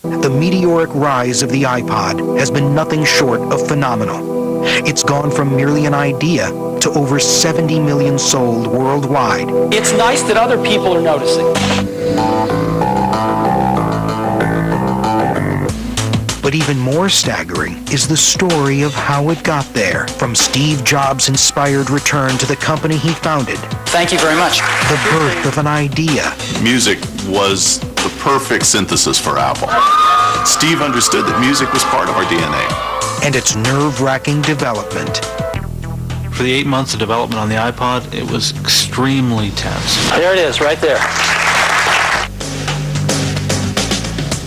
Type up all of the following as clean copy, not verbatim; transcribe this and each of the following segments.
The meteoric rise of the iPod has been nothing short of phenomenal. It's gone from merely an idea to over 70 million sold worldwide. It's nice that other people are noticing. But even more staggering is the story of how it got there, from Steve Jobs' inspired return to the company he founded. Thank you very much. The birth of an idea. Music was the perfect synthesis for Apple. Steve understood that music was part of our DNA. And its nerve-wracking development. For the 8 months of development on the iPod, it was extremely tense. There it is, right there.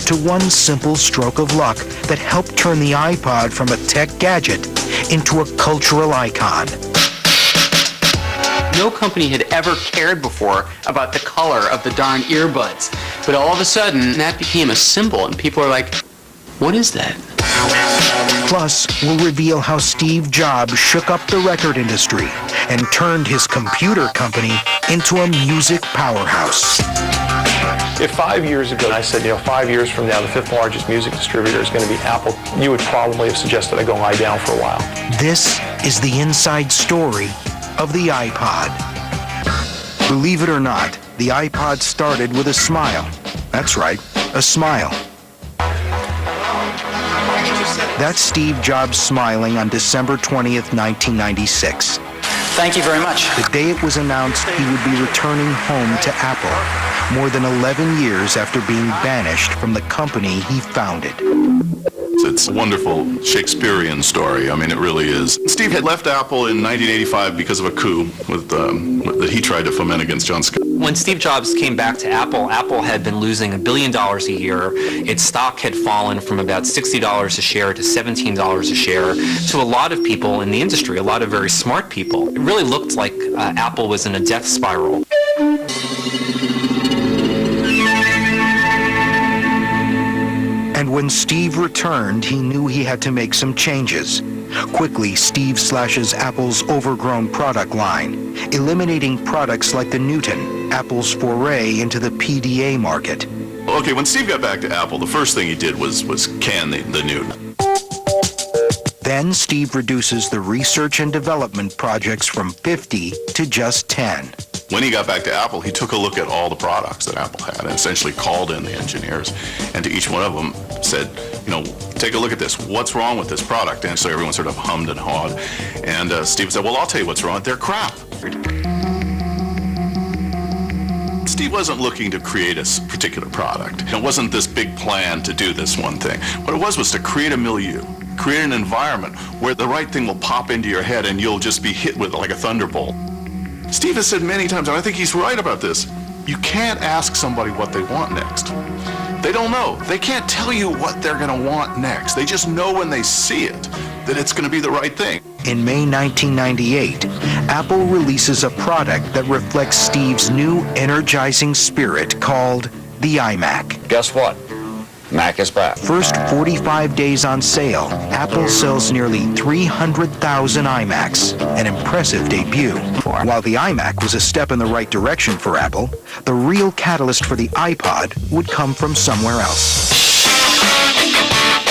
To one simple stroke of luck that helped turn the iPod from a tech gadget into a cultural icon. No company had ever cared before about the color of the darn earbuds. But all of a sudden, that became a symbol, and people are like, what is that? Plus, we'll reveal how Steve Jobs shook up the record industry and turned his computer company into a music powerhouse. If 5 years ago I said, 5 years from now, the 5th largest music distributor is going to be Apple, you would probably have suggested I go lie down for a while. This is the inside story of the iPod. Believe it or not, the iPod started with a smile. That's right, a smile. That's Steve Jobs smiling on December 20th, 1996. Thank you very much. The day it was announced he would be returning home to Apple, more than 11 years after being banished from the company he founded. It's a wonderful Shakespearean story. I mean, it really is. Steve had left Apple in 1985 because of a coup that he tried to foment against John Scott. When Steve Jobs came back to Apple, Apple had been losing $1 billion a year. Its stock had fallen from about $60 a share to $17 a share. To a lot of people in the industry, a lot of very smart people, it really looked like Apple was in a death spiral. And when Steve returned, he knew he had to make some changes. Quickly, Steve slashes Apple's overgrown product line, eliminating products like the Newton, Apple's foray into the PDA market. Okay, when Steve got back to Apple, the first thing he did was can the Newton. Then Steve reduces the research and development projects from 50 to just 10. When he got back to Apple, he took a look at all the products that Apple had and essentially called in the engineers and to each one of them said, take a look at this. What's wrong with this product? And so everyone sort of hummed and hawed. And Steve said, well, I'll tell you what's wrong. They're crap. Steve wasn't looking to create a particular product. It wasn't this big plan to do this one thing. What it was to create a milieu, create an environment where the right thing will pop into your head and you'll just be hit with it like a thunderbolt. Steve has said many times, and I think he's right about this, you can't ask somebody what they want next. They don't know. They can't tell you what they're going to want next. They just know when they see it that it's going to be the right thing. In May 1998, Apple releases a product that reflects Steve's new energizing spirit called the iMac. Guess what? Mac is back. First 45 days on sale, Apple sells nearly 300,000 iMacs, an impressive debut. While the iMac was a step in the right direction for Apple, the real catalyst for the iPod would come from somewhere else.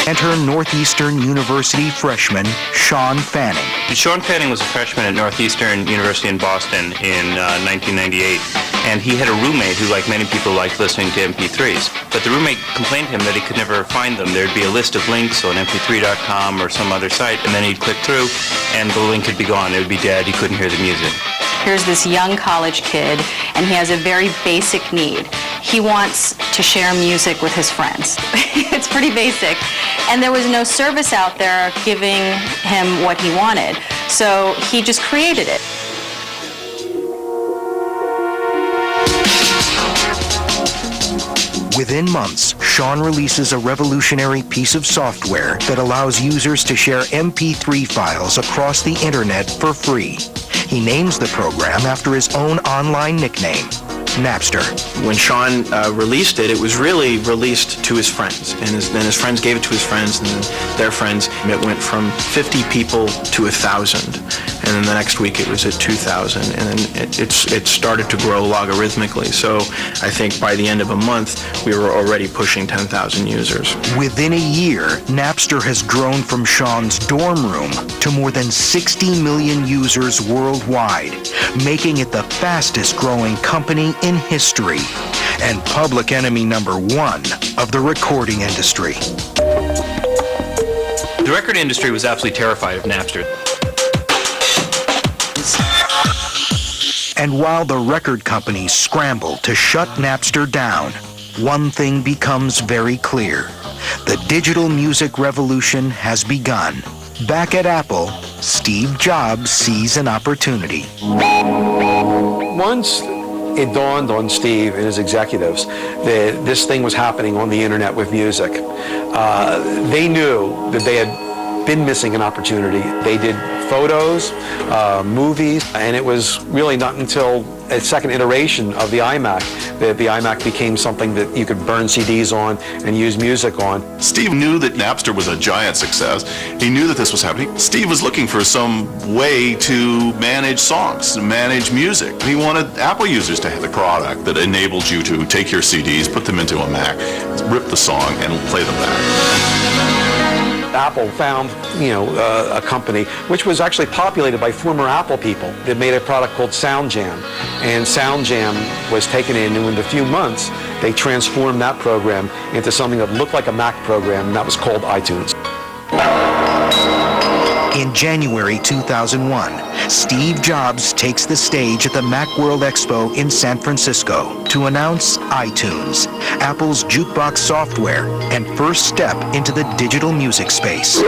Enter Northeastern University freshman Sean Fanning. Sean Fanning was a freshman at Northeastern University in Boston in 1998, and he had a roommate who, like many people, liked listening to MP3s. But the roommate complained to him that he could never find them. There'd be a list of links on mp3.com or some other site, and then he'd click through, and the link would be gone. It would be dead. He couldn't hear the music. Here's this young college kid, and he has a very basic need. He wants to share music with his friends. It's pretty basic. And there was no service out there giving him what he wanted. So he just created it. Within months, Sean releases a revolutionary piece of software that allows users to share MP3 files across the internet for free. He names the program after his own online nickname, Napster. When Sean released it, it was really released to his friends. And then his friends gave it to his friends and then their friends. It went from 50 people to 1,000. and then the next week it was at 2,000, and then it started to grow logarithmically. So I think by the end of a month, we were already pushing 10,000 users. Within a year, Napster has grown from Sean's dorm room to more than 60 million users worldwide, making it the fastest growing company in history and public enemy number one of the recording industry. The record industry was absolutely terrified of Napster. And while the record companies scramble to shut Napster down, one thing becomes very clear. The digital music revolution has begun. Back at Apple, Steve Jobs sees an opportunity. Once it dawned on Steve and his executives that this thing was happening on the internet with music, they knew that they had been missing an opportunity. They did photos, movies, and it was really not until a second iteration of the iMac that the iMac became something that you could burn CDs on and use music on. Steve knew that Napster was a giant success. He knew that this was happening. Steve was looking for some way to manage songs, to manage music. He wanted Apple users to have a product that enabled you to take your CDs, put them into a Mac, rip the song, and play them back. Apple found, a company which was actually populated by former Apple people that made a product called SoundJam. And SoundJam was taken in, and in a few months, they transformed that program into something that looked like a Mac program, and that was called iTunes. In January 2001, Steve Jobs takes the stage at the Macworld Expo in San Francisco to announce iTunes, Apple's jukebox software and first step into the digital music space.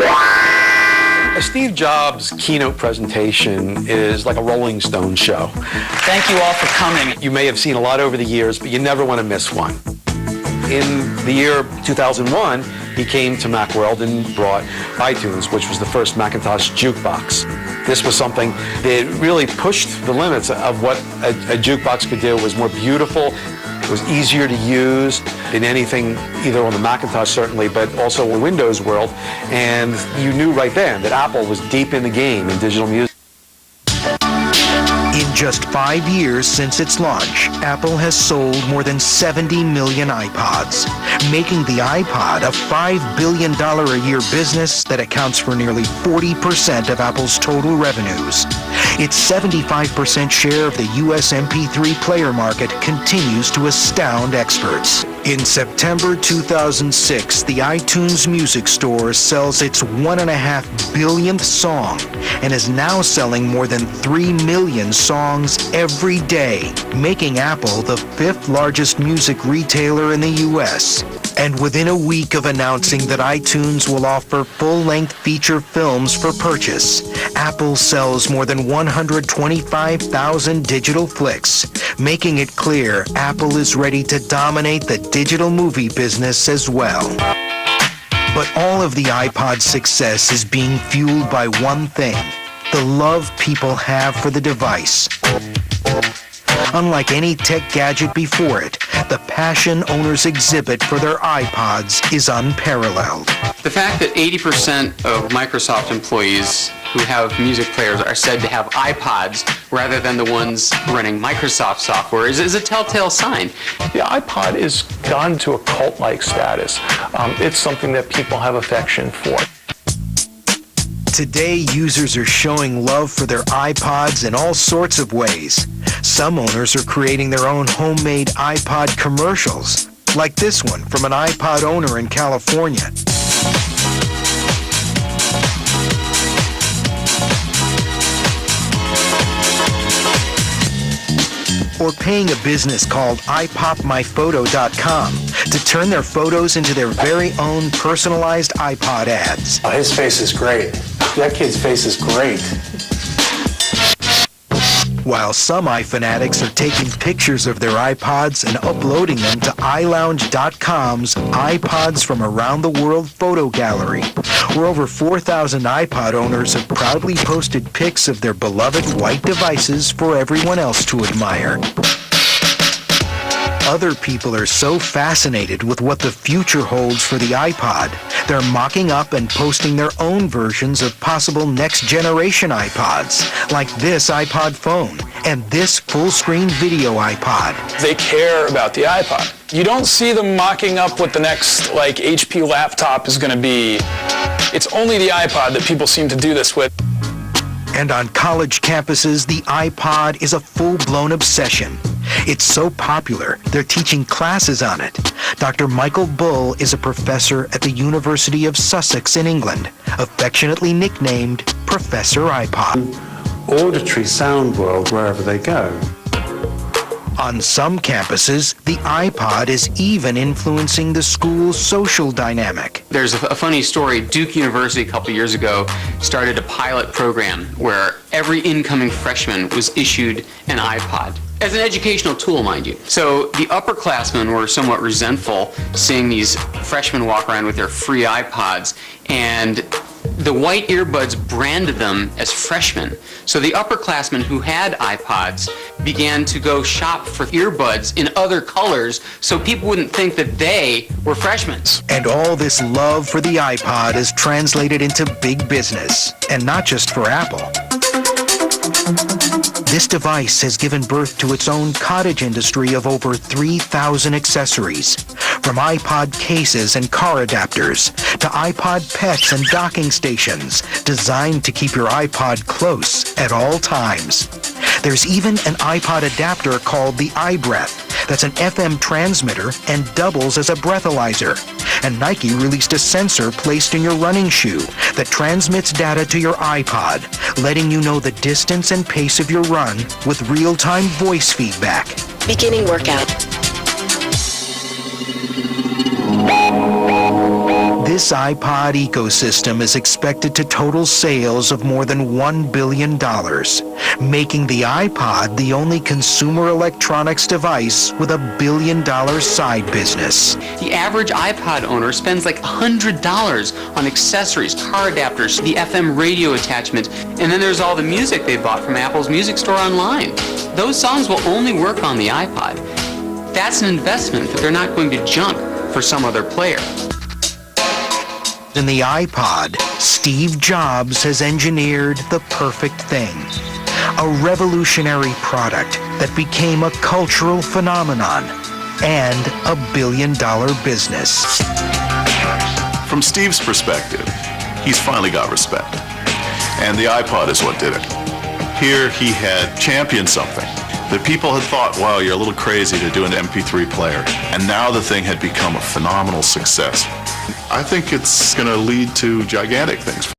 Steve Jobs' keynote presentation is like a Rolling Stone show. Thank you all for coming. You may have seen a lot over the years, but you never want to miss one. In the year 2001, he came to Macworld and brought iTunes, which was the first Macintosh jukebox. This was something that really pushed the limits of what a jukebox could do. It was more beautiful, it was easier to use than anything, either on the Macintosh certainly, but also in the Windows world. And you knew right then that Apple was deep in the game in digital music. In just 5 years since its launch, Apple has sold more than 70 million iPods, making the iPod a $5 billion a year business that accounts for nearly 40% of Apple's total revenues. Its 75% share of the U.S. MP3 player market continues to astound experts. In September 2006, the iTunes Music Store sells its 1.5 billionth song and is now selling more than 3 million songs every day, making Apple the 5th largest music retailer in the U.S. And within a week of announcing that iTunes will offer full-length feature films for purchase, Apple sells more than 125,000 digital flicks, making it clear Apple is ready to dominate the digital movie business as well. But all of the iPod's success is being fueled by one thing: the love people have for the device. Unlike any tech gadget before it, the passion owners exhibit for their iPods is unparalleled. The fact that 80% of Microsoft employees who have music players are said to have iPods rather than the ones running Microsoft software is a telltale sign. The iPod has gone to a cult-like status. It's something that people have affection for. Today, users are showing love for their iPods in all sorts of ways. Some owners are creating their own homemade iPod commercials, like this one from an iPod owner in California. Or paying a business called iPopMyPhoto.com to turn their photos into their very own personalized iPod ads. Oh, his face is great. That kid's face is great. While some iFanatics are taking pictures of their iPods and uploading them to iLounge.com's iPods from Around the World photo gallery, where over 4,000 iPod owners have proudly posted pics of their beloved white devices for everyone else to admire. Other people are so fascinated with what the future holds for the iPod, they're mocking up and posting their own versions of possible next-generation iPods, like this iPod phone and this full-screen video iPod. They care about the iPod. You don't see them mocking up what the next, HP laptop is going to be. It's only the iPod that people seem to do this with. And on college campuses, the iPod is a full-blown obsession. It's so popular, they're teaching classes on it. Dr. Michael Bull is a professor at the University of Sussex in England, affectionately nicknamed Professor iPod. Auditory sound world wherever they go. On some campuses, the iPod is even influencing the school's social dynamic. There's a funny story. Duke University a couple years ago started a pilot program where every incoming freshman was issued an iPod. As an educational tool, mind you. So the upperclassmen were somewhat resentful seeing these freshmen walk around with their free iPods, and the white earbuds branded them as freshmen. So the upperclassmen who had iPods began to go shop for earbuds in other colors so people wouldn't think that they were freshmen. And all this love for the iPod is translated into big business, and not just for Apple. This device has given birth to its own cottage industry of over 3,000 accessories, from iPod cases and car adapters to iPod pets and docking stations designed to keep your iPod close at all times. There's even an iPod adapter called the iBreath that's an FM transmitter and doubles as a breathalyzer. And Nike released a sensor placed in your running shoe that transmits data to your iPod, letting you know the distance and pace of your run with real-time voice feedback. Beginning workout. This iPod ecosystem is expected to total sales of more than $1 billion, making the iPod the only consumer electronics device with a $1 billion side business. The average iPod owner spends like $100 on accessories, car adapters, the FM radio attachment, and then there's all the music they bought from Apple's music store online. Those songs will only work on the iPod. That's an investment that they're not going to junk for some other player. In the iPod, Steve Jobs has engineered the perfect thing. A revolutionary product that became a cultural phenomenon and a $1 billion business. From Steve's perspective, he's finally got respect. And the iPod is what did it. Here he had championed something that people had thought, wow, you're a little crazy to do an MP3 player. And now the thing had become a phenomenal success. I think it's going to lead to gigantic things.